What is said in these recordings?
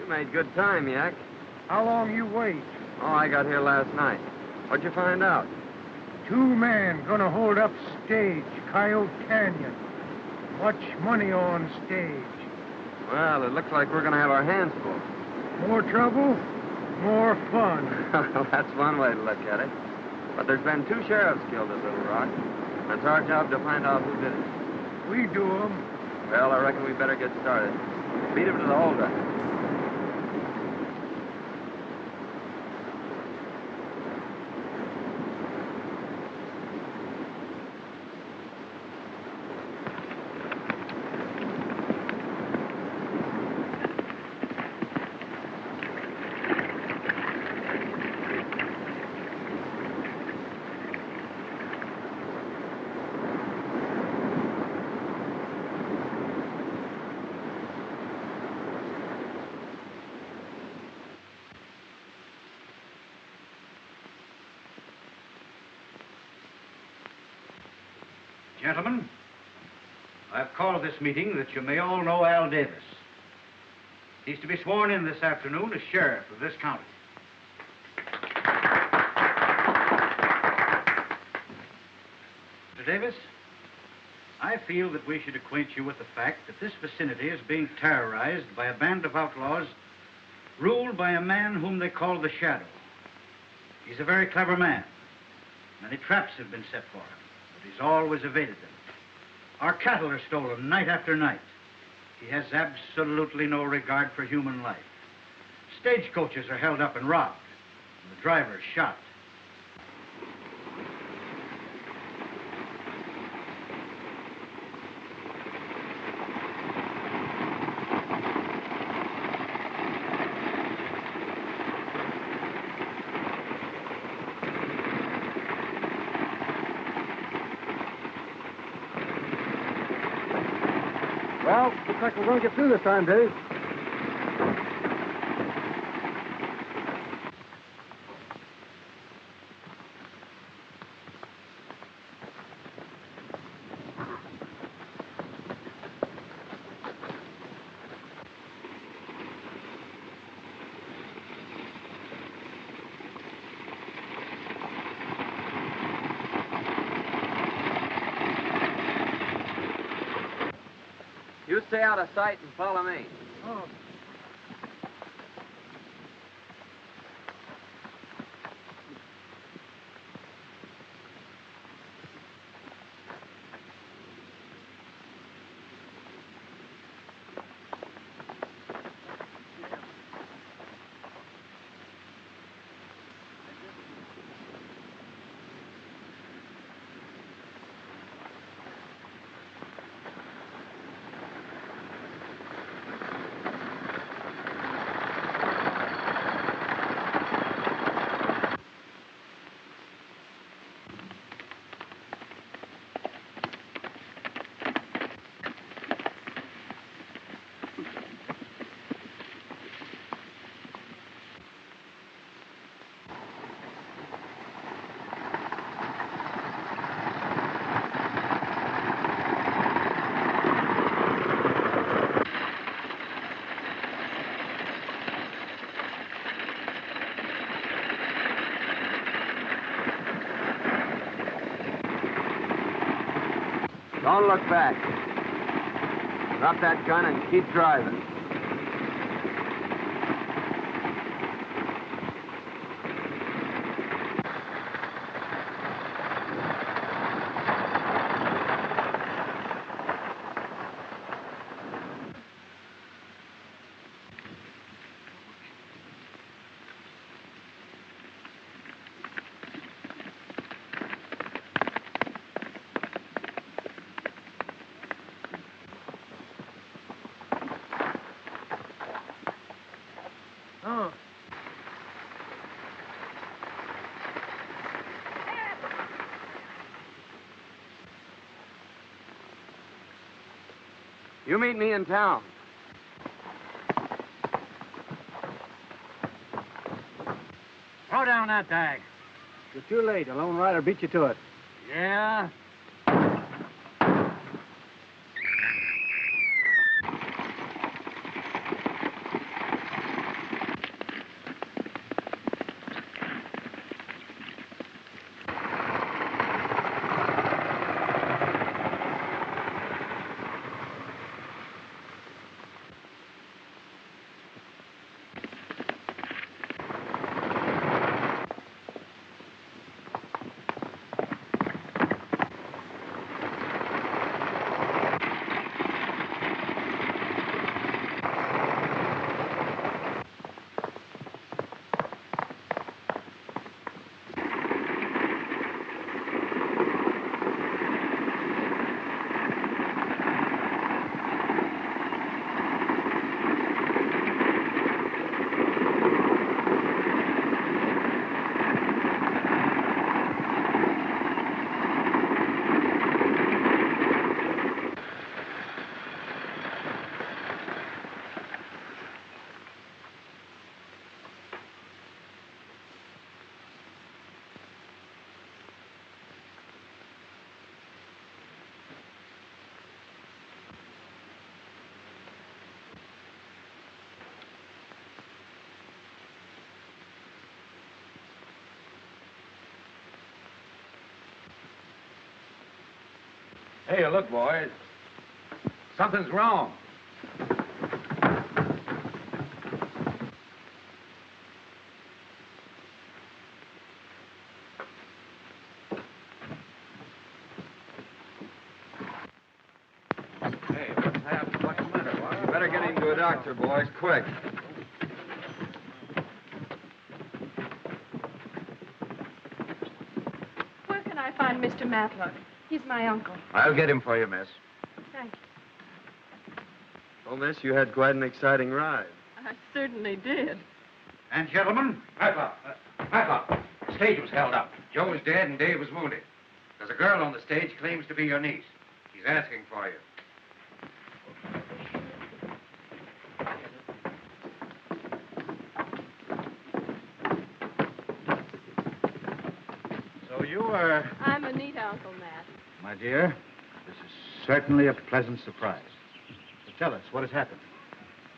made good time, Yak. How long you wait? Oh, I got here last night. What'd you find out? 2 men gonna hold up stage, Coyote Canyon. Much money on stage. Well, it looks like we're gonna have our hands full. More trouble, more fun. That's one way to look at it. But there's been 2 sheriffs killed at Little Rock. It's our job to find out who did it. We do 'em. Well, I reckon we better get started. Beat him to the holdup. Gentlemen, I've called this meeting that you may all know Al Davis. He's to be sworn in this afternoon as sheriff of this county. Mr. Davis, I feel that we should acquaint you with the fact that this vicinity is being terrorized by a band of outlaws ruled by a man whom they call the Shadow. He's a very clever man. Many traps have been set for him, but he's always evaded them. Our cattle are stolen night after night. He has absolutely no regard for human life. Stagecoaches are held up and robbed, and the drivers shot. Well, looks like we're going to get through this time, Dave. You stay out of sight and follow me. Oh. Don't look back. Drop that gun and keep driving. Oh. You meet me in town. Throw down that bag. You're too late. A lone rider beat you to it. Yeah? Hey, look, boys. Something's wrong. Hey, what's happened? What's the matter, boy? You better get him to a doctor, boys, quick. Where can I find Mr. Matlock? He's my uncle. I'll get him for you, miss. Thank you. Oh, miss, you had quite an exciting ride. I certainly did. And gentlemen, Matlock, the stage was held up. Joe was dead and Dave was wounded. There's a girl on the stage claims to be your niece. She's asking for you. so you are... I'm Anita, Uncle Matt. My dear, this is certainly a pleasant surprise. But tell us, what has happened?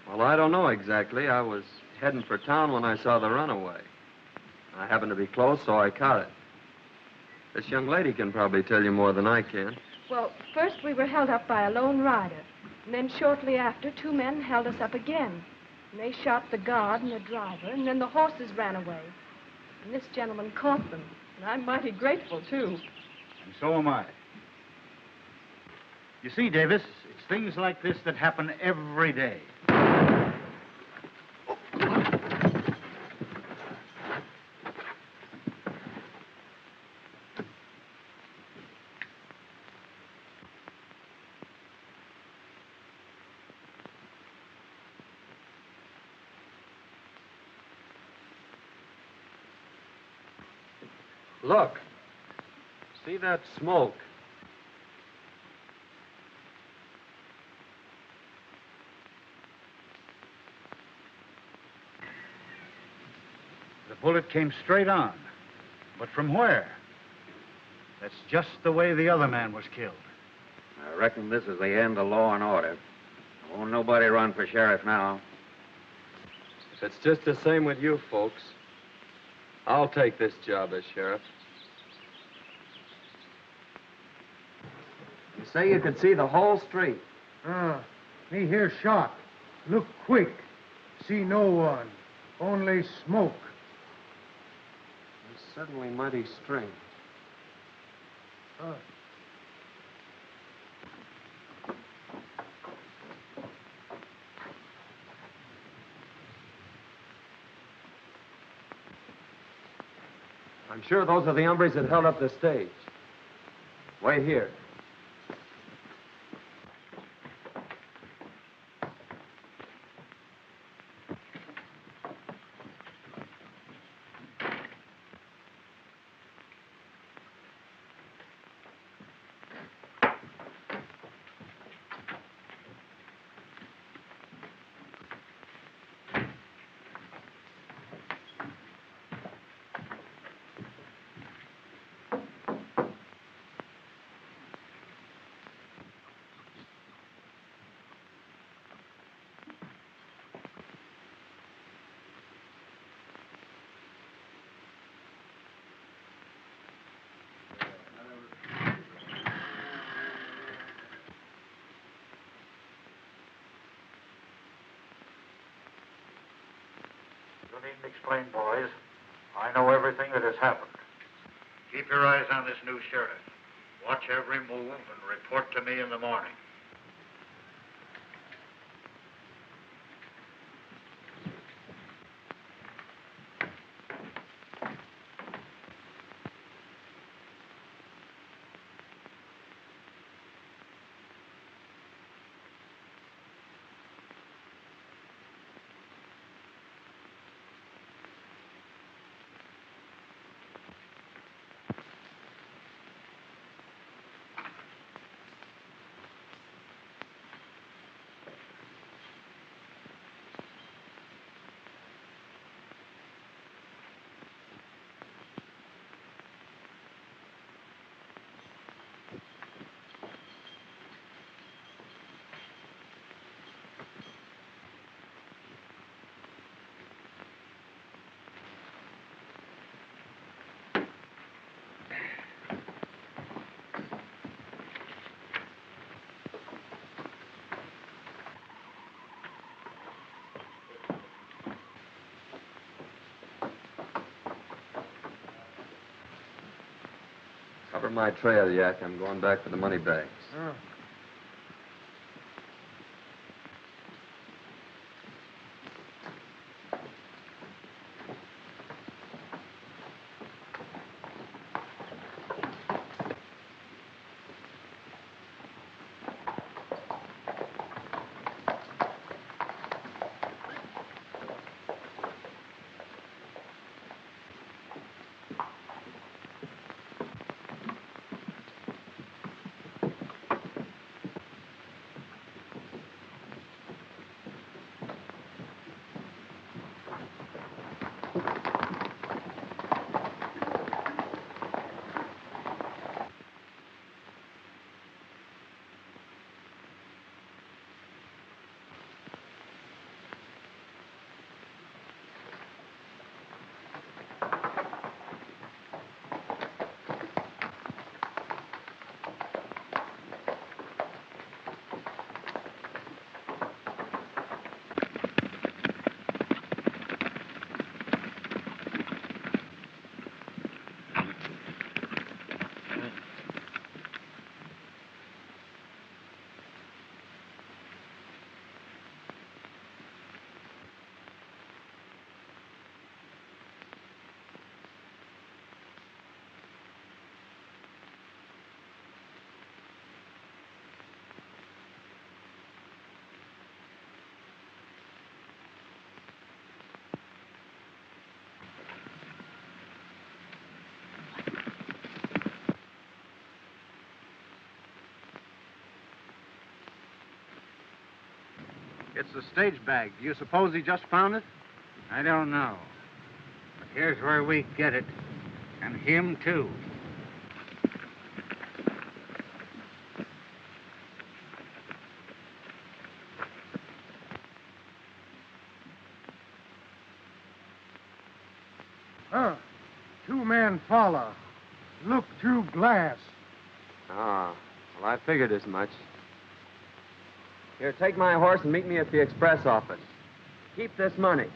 Well, I don't know exactly. I was heading for town when I saw the runaway. I happened to be close, so I caught it. This young lady can probably tell you more than I can. Well, first we were held up by a lone rider. And then shortly after, two men held us up again. And they shot the guard and the driver, and then the horses ran away. And this gentleman caught them. And I'm mighty grateful, too. And so am I. You see, Davis, it's things like this that happen every day. Look. See that smoke? The bullet came straight on. But from where? That's just the way the other man was killed. I reckon this is the end of law and order. Won't nobody run for sheriff now. If it's just the same with you folks, I'll take this job as sheriff. You say you could see the whole street. Me hear shot. Look quick. See no one. Only smoke. It's certainly mighty strange. I'm sure those are the hombres that held up the stage. Wait here. You needn't explain, boys. I know everything that has happened. Keep your eyes on this new sheriff. Watch every move and report to me in the morning. Cover my trail, Yak. I'm going back for the money bags. Oh. It's the stage bag. Do you suppose he just found it? I don't know. But here's where we get it. And him, too. Huh. Two-man follow. Look through glass. Ah, well, I figured as much. Here, take my horse and meet me at the express office. Keep this money.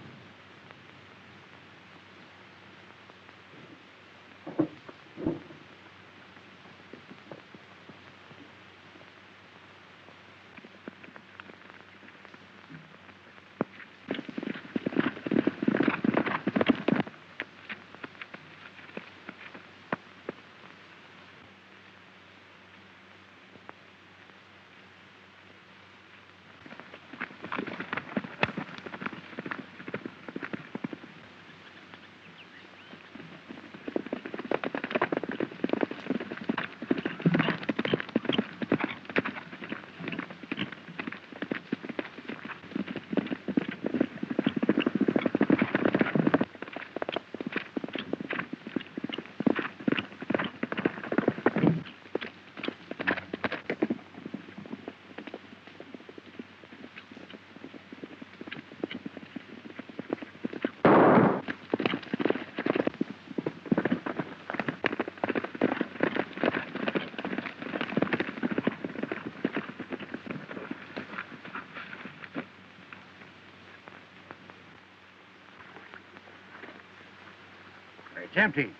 It's empty.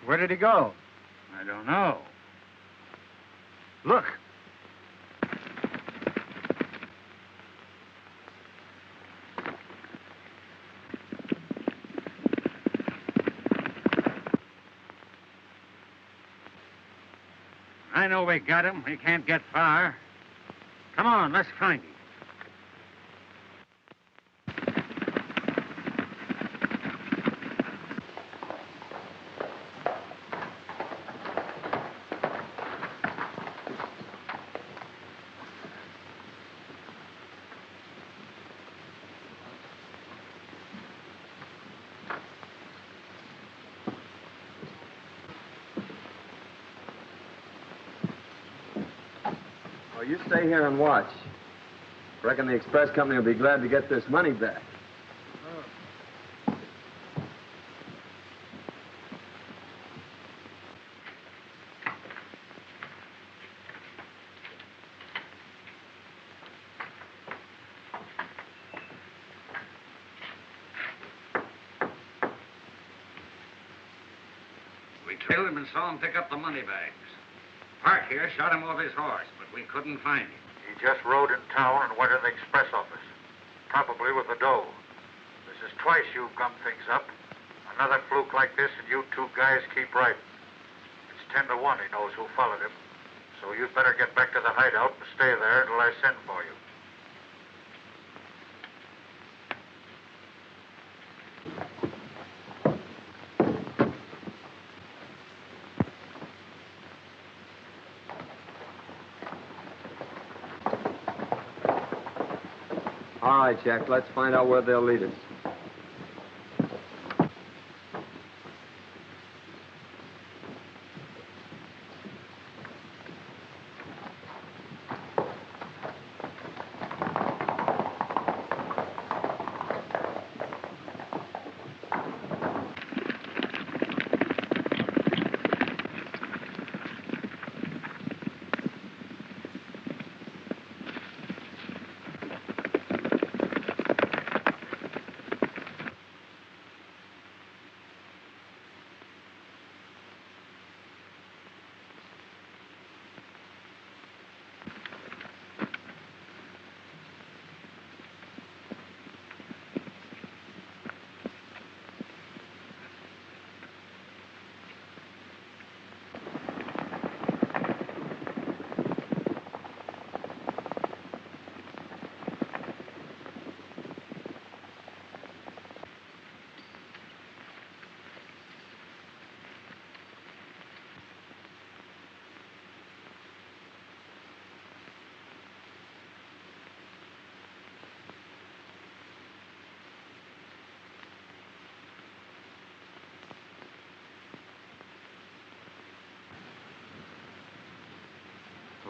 Where did he go? I don't know. Look. I know we got him. He can't get far. Come on, let's find him. Well, you stay here and watch. Reckon the express company will be glad to get this money back. We trailed him and saw him pick up the money bags. Park here shot him off his horse, but we couldn't find him. He just rode in town and went in the express office. Probably with the dough. This is twice you've gummed things up. Another fluke like this and you two guys keep riding. It's 10 to 1 he knows who followed him. So you'd better get back to the hideout and stay there until I send for you. All right, Jack, let's find out where they'll lead us.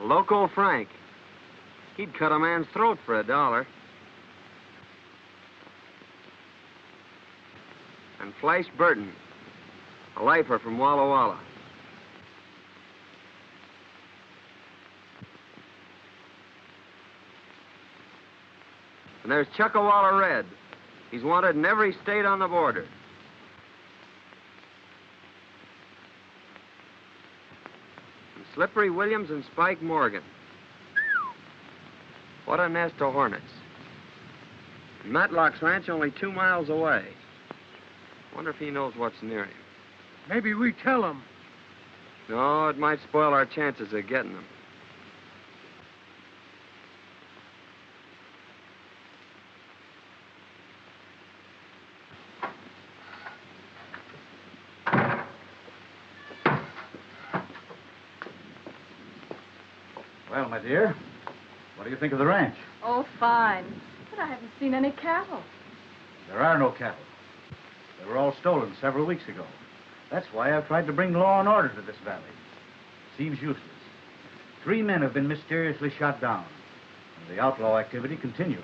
Loco Frank. He'd cut a man's throat for $1. And Flash Burton, a lifer from Walla Walla. And there's Chuckawalla Red. He's wanted in every state on the border. Slippery Williams and Spike Morgan. What a nest of hornets. And Matlock's ranch only 2 miles away. Wonder if he knows what's near him. Maybe we tell him. No, it might spoil our chances of getting them. Well, my dear, what do you think of the ranch? Oh, fine. But I haven't seen any cattle. There are no cattle. They were all stolen several weeks ago. That's why I've tried to bring law and order to this valley. Seems useless. 3 men have been mysteriously shot down, and the outlaw activity continues.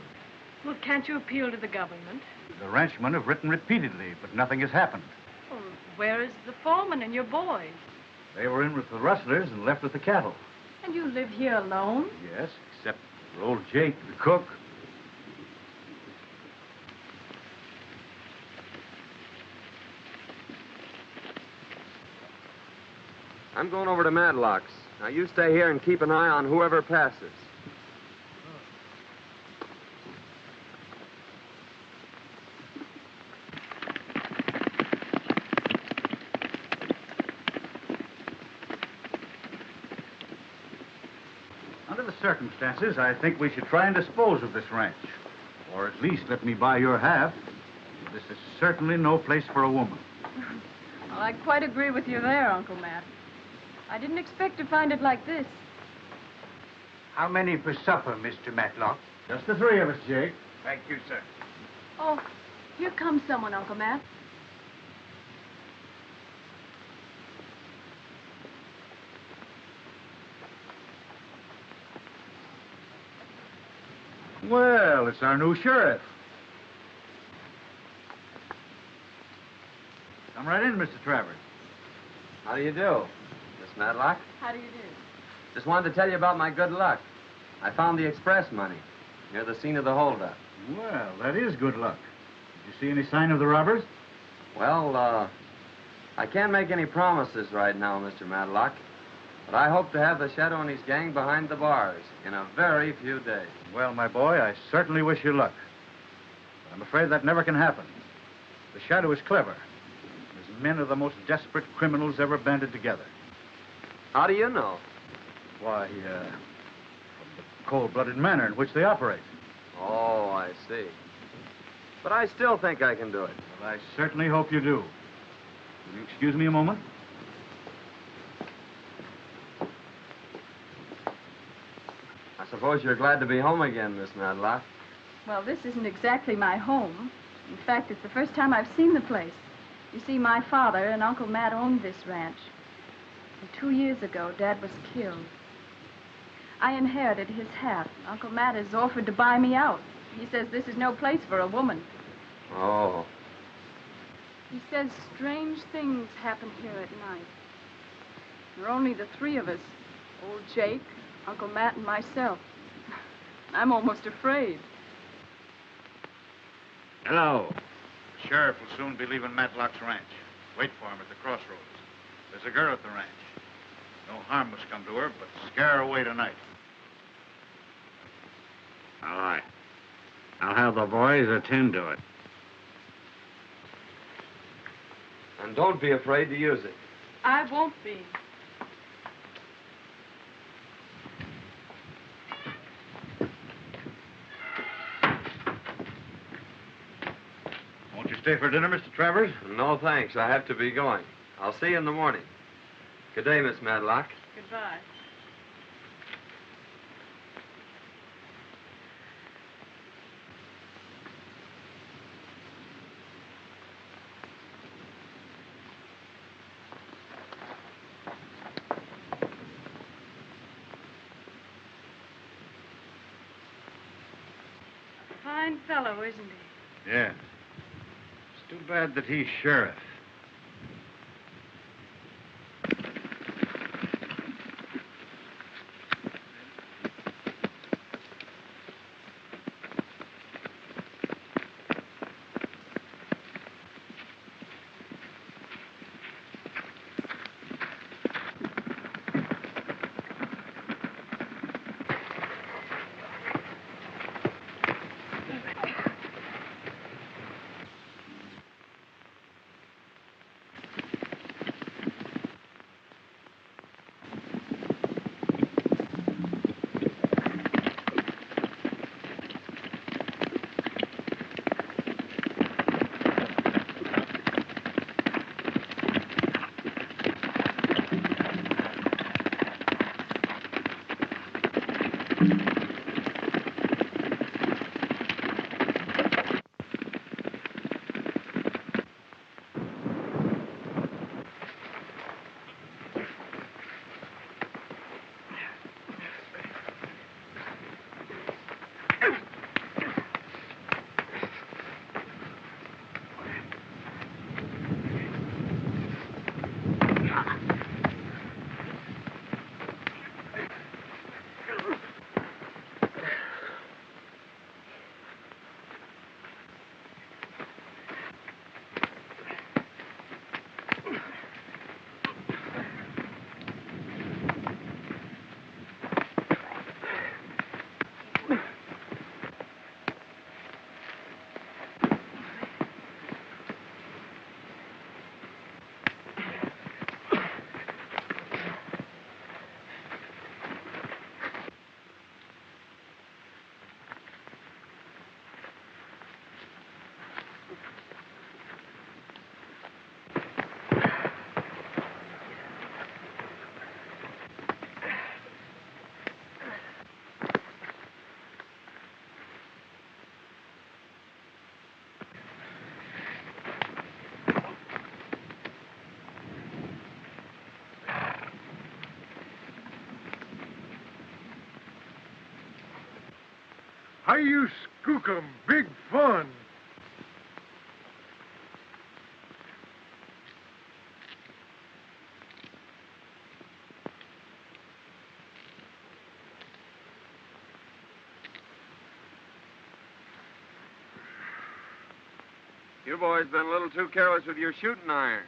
Well, can't you appeal to the government? The ranchmen have written repeatedly, but nothing has happened. Well, where is the foreman and your boys? They were in with the rustlers and left with the cattle. And you live here alone? Yes, except for old Jake, the cook. I'm going over to Matlock's. Now, you stay here and keep an eye on whoever passes. Under the circumstances, I think we should try and dispose of this ranch. Or at least let me buy your half. This is certainly no place for a woman. Well, I quite agree with you there, Uncle Matt. I didn't expect to find it like this. How many for supper, Mr. Matlock? Just the 3 of us, Jake. Thank you, sir. Oh, here comes someone, Uncle Matt. Well, it's our new sheriff. Come right in, Mr. Travers. How do you do, Miss Matlock? How do you do? Just wanted to tell you about my good luck. I found the express money near the scene of the holdup. Well, that is good luck. Did you see any sign of the robbers? Well, I can't make any promises right now, Mr. Matlock, but I hope to have the Shadow and his gang behind the bars in a very few days. Well, my boy, I certainly wish you luck. But I'm afraid that never can happen. The Shadow is clever. His men are the most desperate criminals ever banded together. How do you know? Why, from the cold-blooded manner in which they operate. Oh, I see. But I still think I can do it. Well, I certainly hope you do. Will you excuse me a moment? I suppose you're glad to be home again, Miss Matlock. Well, this isn't exactly my home. In fact, it's the first time I've seen the place. You see, my father and Uncle Matt owned this ranch. And 2 years ago, Dad was killed. I inherited his hat. Uncle Matt has offered to buy me out. He says this is no place for a woman. Oh. He says strange things happen here at night. There are only the three of us. Old Jake, Uncle Matt, and myself. I'm almost afraid. Hello. The sheriff will soon be leaving Matlock's ranch. Wait for him at the crossroads. There's a girl at the ranch. No harm must come to her, but scare her away tonight. All right. I'll have the boys attend to it. And don't be afraid to use it. I won't be. Won't you stay for dinner, Mr. Travers? No, thanks. I have to be going. I'll see you in the morning. Good day, Miss Matlock. Goodbye. Fine fellow, isn't he? Yeah. It's too bad that he's sheriff. How you skook 'em? Big fun. You boys been a little too careless with your shooting irons.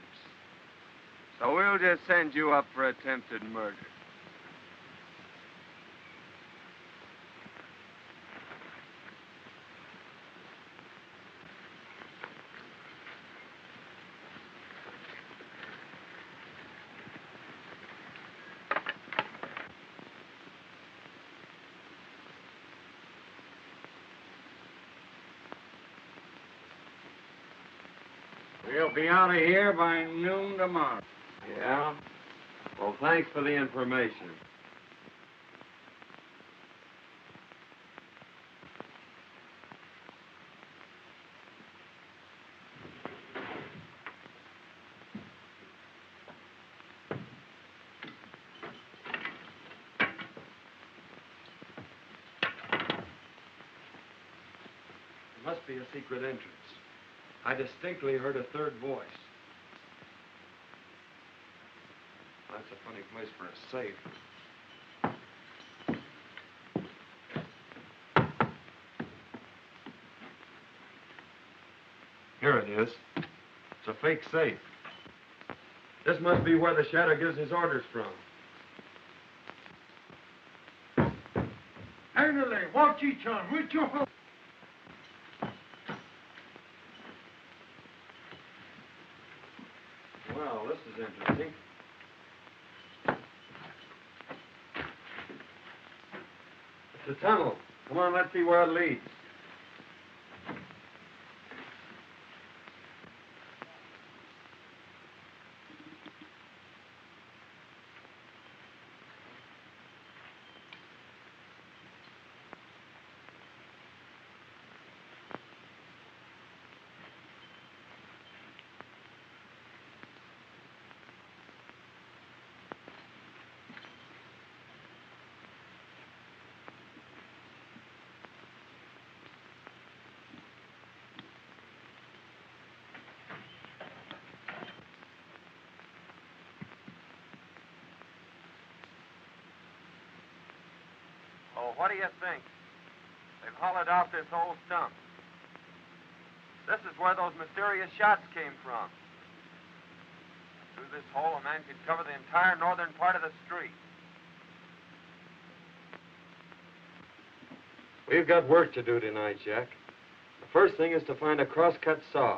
So we'll just send you up for attempted murder. We'll be out of here by noon tomorrow. Yeah? Well, thanks for the information. There must be a secret entrance. I distinctly heard a third voice. That's a funny place for a safe. Here it is. It's a fake safe. This must be where the Shadow gives his orders from. Handle, watch each on, with your hook. Well, this is interesting. It's a tunnel. Come on, let's see where it leads. Oh, what do you think? They've hollowed out this old stump. This is where those mysterious shots came from. Through this hole, a man could cover the entire northern part of the street. We've got work to do tonight, Jack. The first thing is to find a crosscut saw.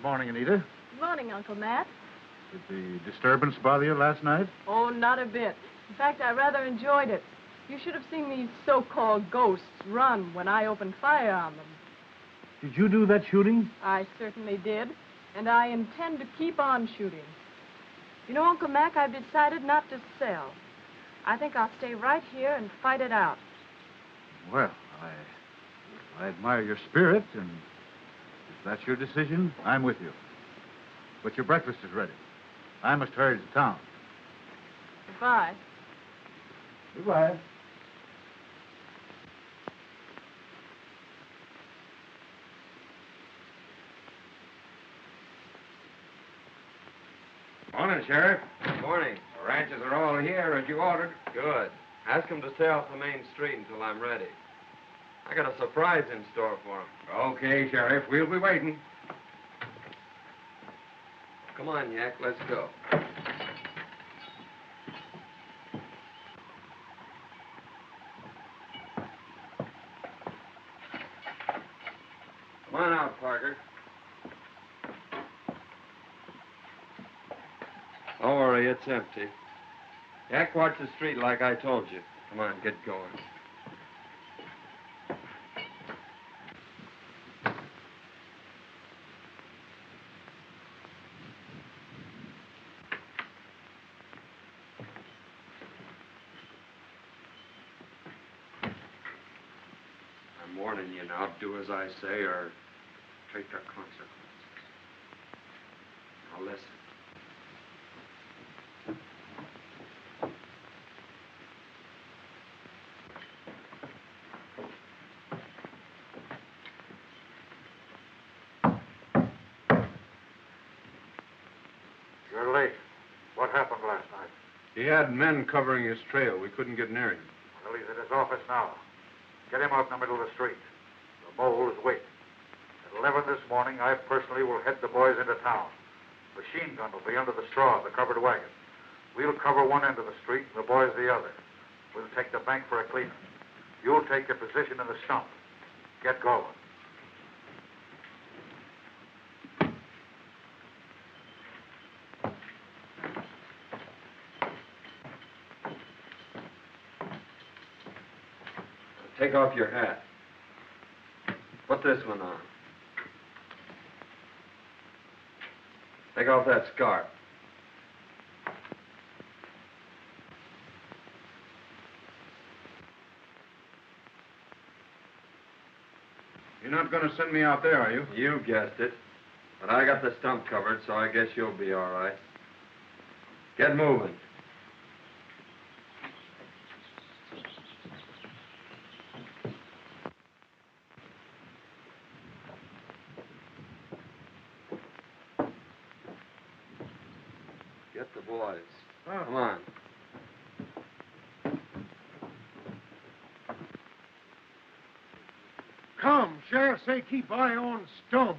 Good morning, Anita. Good morning, Uncle Matt. Did the disturbance bother you last night? Oh, not a bit. In fact, I rather enjoyed it. You should have seen these so-called ghosts run when I opened fire on them. Did you do that shooting? I certainly did, and I intend to keep on shooting. You know, Uncle Mac, I've decided not to sell. I think I'll stay right here and fight it out. Well, I admire your spirit, and if that's your decision, I'm with you. But your breakfast is ready. I must hurry to town. Goodbye. Goodbye. Morning, Sheriff. Morning. The ranches are all here as you ordered. Good. Ask them to stay off the main street until I'm ready. I got a surprise in store for them. Okay, Sheriff. We'll be waiting. Come on, Yak, let's go. Come on out, Parker. Don't worry, it's empty. Yak, watch the street like I told you. Come on, get going. I'm warning you now. Do as I say or take the consequences. Now listen. You're late. What happened last night? He had men covering his trail. We couldn't get near him. Well, he's at his office now. Get him out in the middle of the street. The mole is waiting. At 11 this morning, I personally will head the boys into town. Machine gun will be under the straw of the covered wagon. We'll cover one end of the street and the boys the other. We'll take the bank for a cleanup. You'll take your position in the stump. Get going. Take off your hat. Put this one on. Take off that scarf. You're not going to send me out there, are you? You guessed it. But I got the stump covered, so I guess you'll be all right. Get moving. Get the boys. Come on. Come, Sheriff say keep eye on Stump.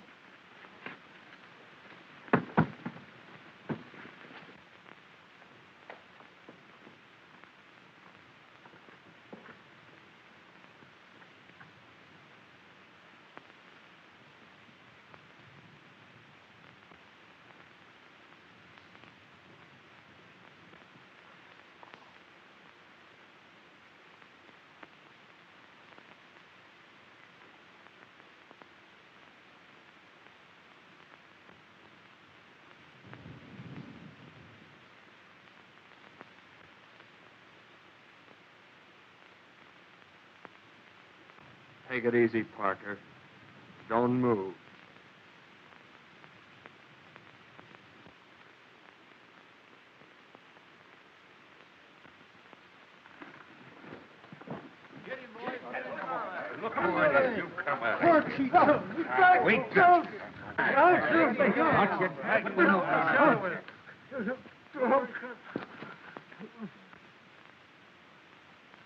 Take it easy, Parker. Don't move. Look over you come out. Wait.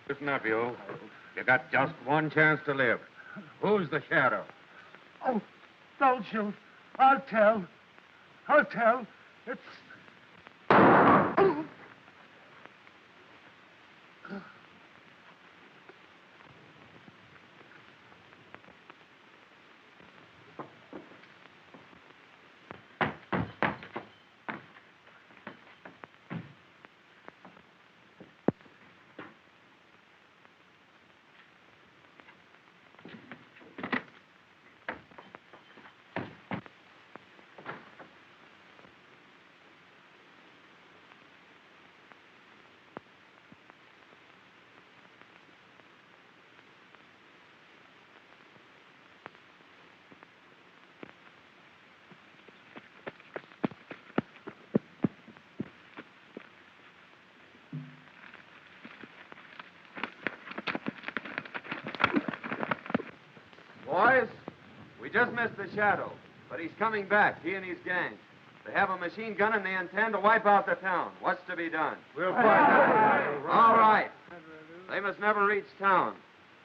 Listen up, you. You got just one chance to live. Who's the shadow? Oh, don't shoot. I'll tell. I'll tell. It's... Boys, we just missed the Shadow, but he's coming back, he and his gang. They have a machine gun and they intend to wipe out the town. What's to be done? We'll find out. All right. They must never reach town.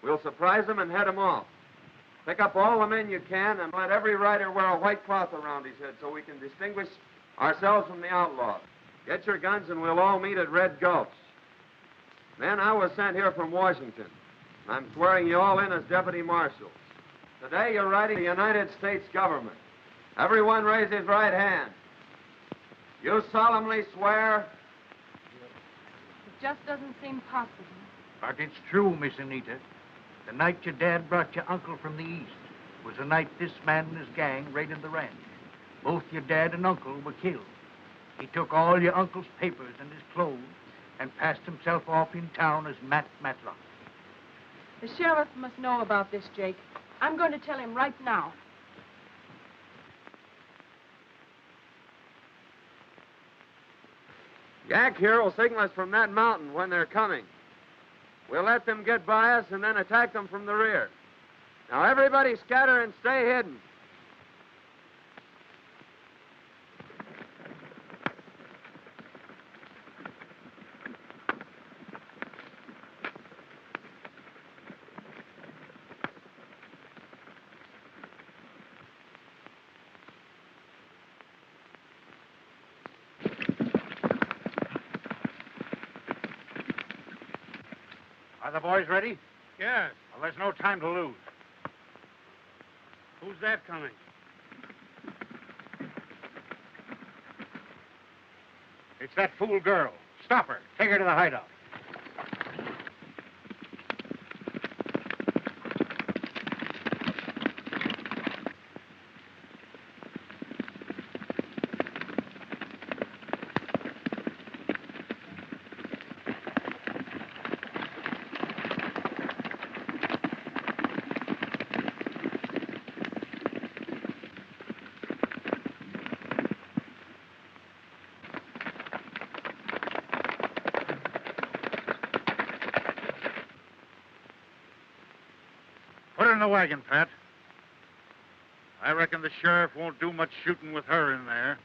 We'll surprise them and head them off. Pick up all the men you can and let every rider wear a white cloth around his head so we can distinguish ourselves from the outlaws. Get your guns and we'll all meet at Red Gulch. Men, I was sent here from Washington. I'm swearing you all in as deputy marshals. Today you're riding the United States government. Everyone raise his right hand. You solemnly swear? It just doesn't seem possible. But it's true, Miss Anita. The night your dad brought your uncle from the east was the night this man and his gang raided the ranch. Both your dad and uncle were killed. He took all your uncle's papers and his clothes and passed himself off in town as Matt Matlock. The sheriff must know about this, Jake. I'm going to tell him right now. Yak here will signal us from that mountain when they're coming. We'll let them get by us and then attack them from the rear. Now, everybody scatter and stay hidden. Are the boys ready? Yes. Well, there's no time to lose. Who's that coming? It's that fool girl. Stop her. Take her to the hideout. Put her in the wagon, Pat. I reckon the sheriff won't do much shooting with her in there.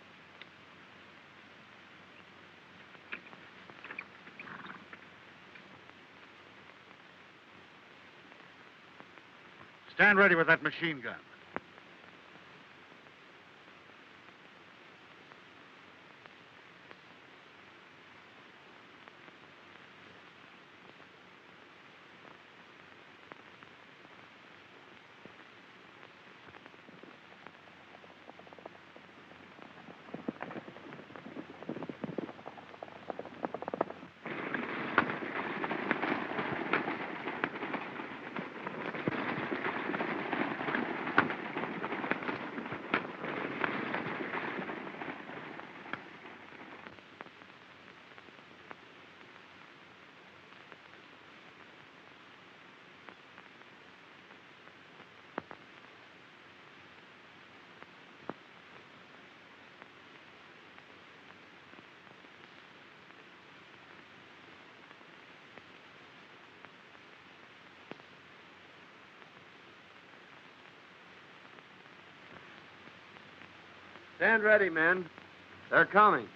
Stand ready with that machine gun. Stand ready, men. They're coming.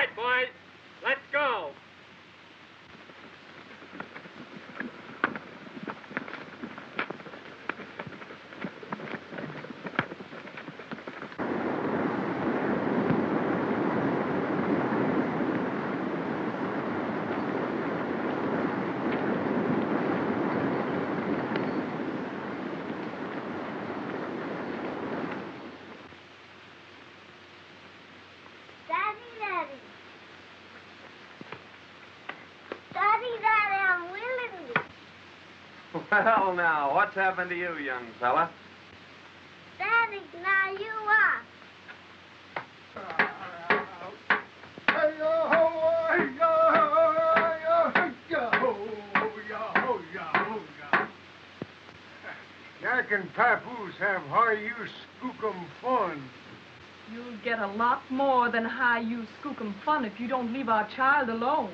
right, boys. Let's go. Well, now, what's happened to you, young fella? Daddy, now you are. Jack and Papoose have high-use skookum fun. You'll get a lot more than high-use skookum fun if you don't leave our child alone.